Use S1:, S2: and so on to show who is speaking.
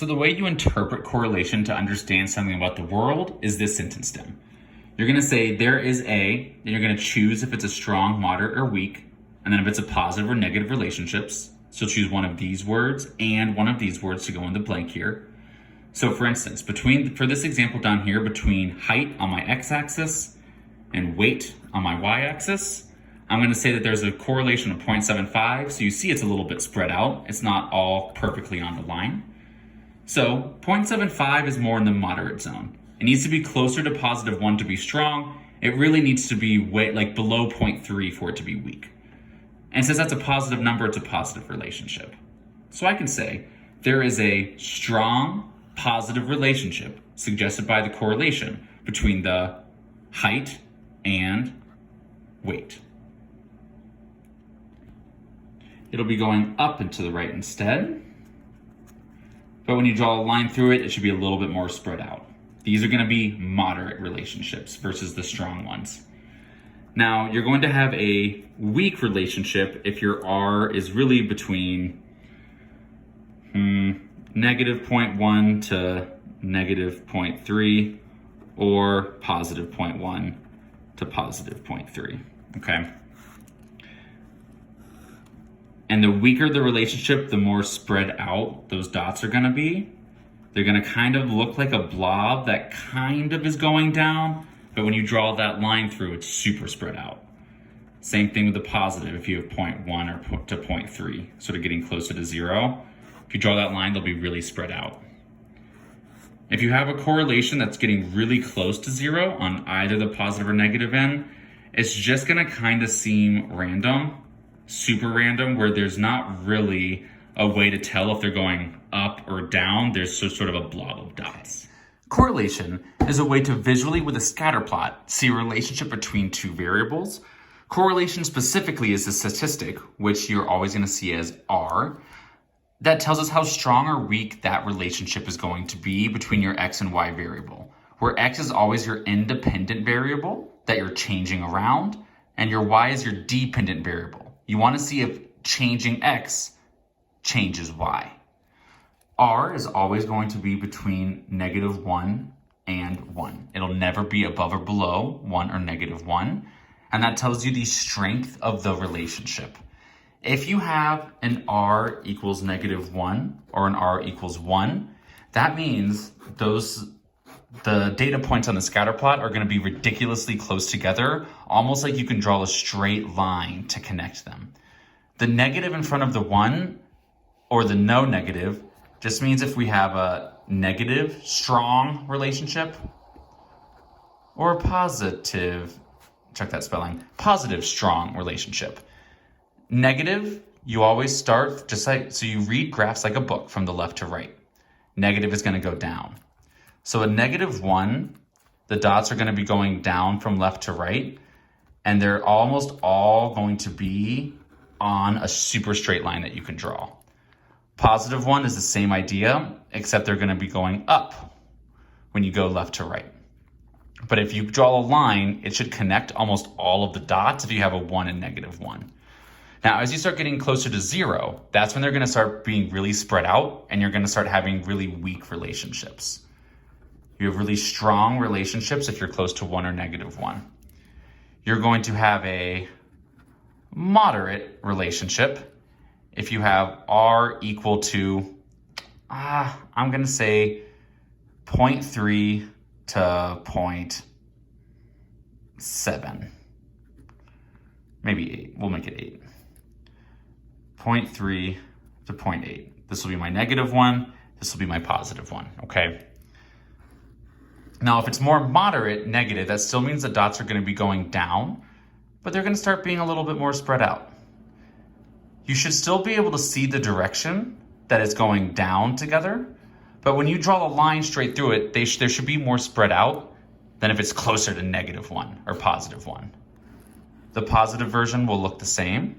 S1: So the way you interpret correlation to understand something about the world is this sentence stem. You're going to say there is a, then you're going to choose if it's a strong, moderate, or weak, and then if it's a positive or negative relationships. So choose one of these words and one of these words to go in the blank here. So for instance, for this example down here, between height on my x-axis and weight on my y-axis, I'm going to say that there's a correlation of 0.75. So you see it's a little bit spread out. It's not all perfectly on the line. So 0.75 is more in the moderate zone. It needs to be closer to +1 to be strong. It really needs to be like below 0.3 for it to be weak. And since that's a positive number, it's a positive relationship. So I can say there is a strong positive relationship suggested by the correlation between the height and weight. It'll be going up and to the right instead. But when you draw a line through it, it should be a little bit more spread out. These are going to be moderate relationships versus the strong ones. Now, you're going to have a weak relationship if your R is really between -0.1 to -0.3 or +0.1 to +0.3, okay? And the weaker the relationship, the more spread out those dots are going to be. They're going to kind of look like a blob that kind of is going down, but when you draw that line through, it's super spread out. Same thing with the positive if you have 0.1 or to 0.3, sort of getting closer to 0. If you draw that line, they'll be really spread out. If you have a correlation that's getting really close to 0 on either the positive or negative end, it's just going to kind of seem random. Super random, where there's not really a way to tell if they're going up or down. There's sort of a blob of dots. Correlation is a way to visually, with a scatter plot, see a relationship between two variables. Correlation specifically is a statistic, which you're always going to see as R, that tells us how strong or weak that relationship is going to be between your X and Y variable, where X is always your independent variable that you're changing around, and your Y is your dependent variable. You want to see if changing X changes Y. R is always going to be between -1 and 1. It'll never be above or below 1 or -1. And that tells you the strength of the relationship. If you have an R equals -1 or an R equals 1, that means the data points on the scatter plot are going to be ridiculously close together, almost like you can draw a straight line to connect them. The negative in front of the 1 or the no negative just means if we have a negative strong relationship or a positive, check that spelling, positive strong relationship. Negative, you always start just like, so you read graphs like a book from the left to right. Negative is going to go down. So a -1, the dots are going to be going down from left to right, and they're almost all going to be on a super straight line that you can draw. +1 is the same idea, except they're going to be going up when you go left to right. But if you draw a line, it should connect almost all of the dots if you have a 1 and -1. Now, as you start getting closer to 0, that's when they're going to start being really spread out, and you're going to start having really weak relationships. You have really strong relationships if you're close to 1 or -1. You're going to have a moderate relationship if you have R equal to, I'm going to say 0.3 to 0.7. Maybe 8. We'll make it 8. 0.3 to 0.8. This will be my -1. This will be my +1, okay? Now, if it's more moderate negative, that still means the dots are going to be going down, but they're going to start being a little bit more spread out. You should still be able to see the direction that it's going down together, but when you draw a line straight through it, there should be more spread out than if it's closer to -1 or +1. The positive version will look the same,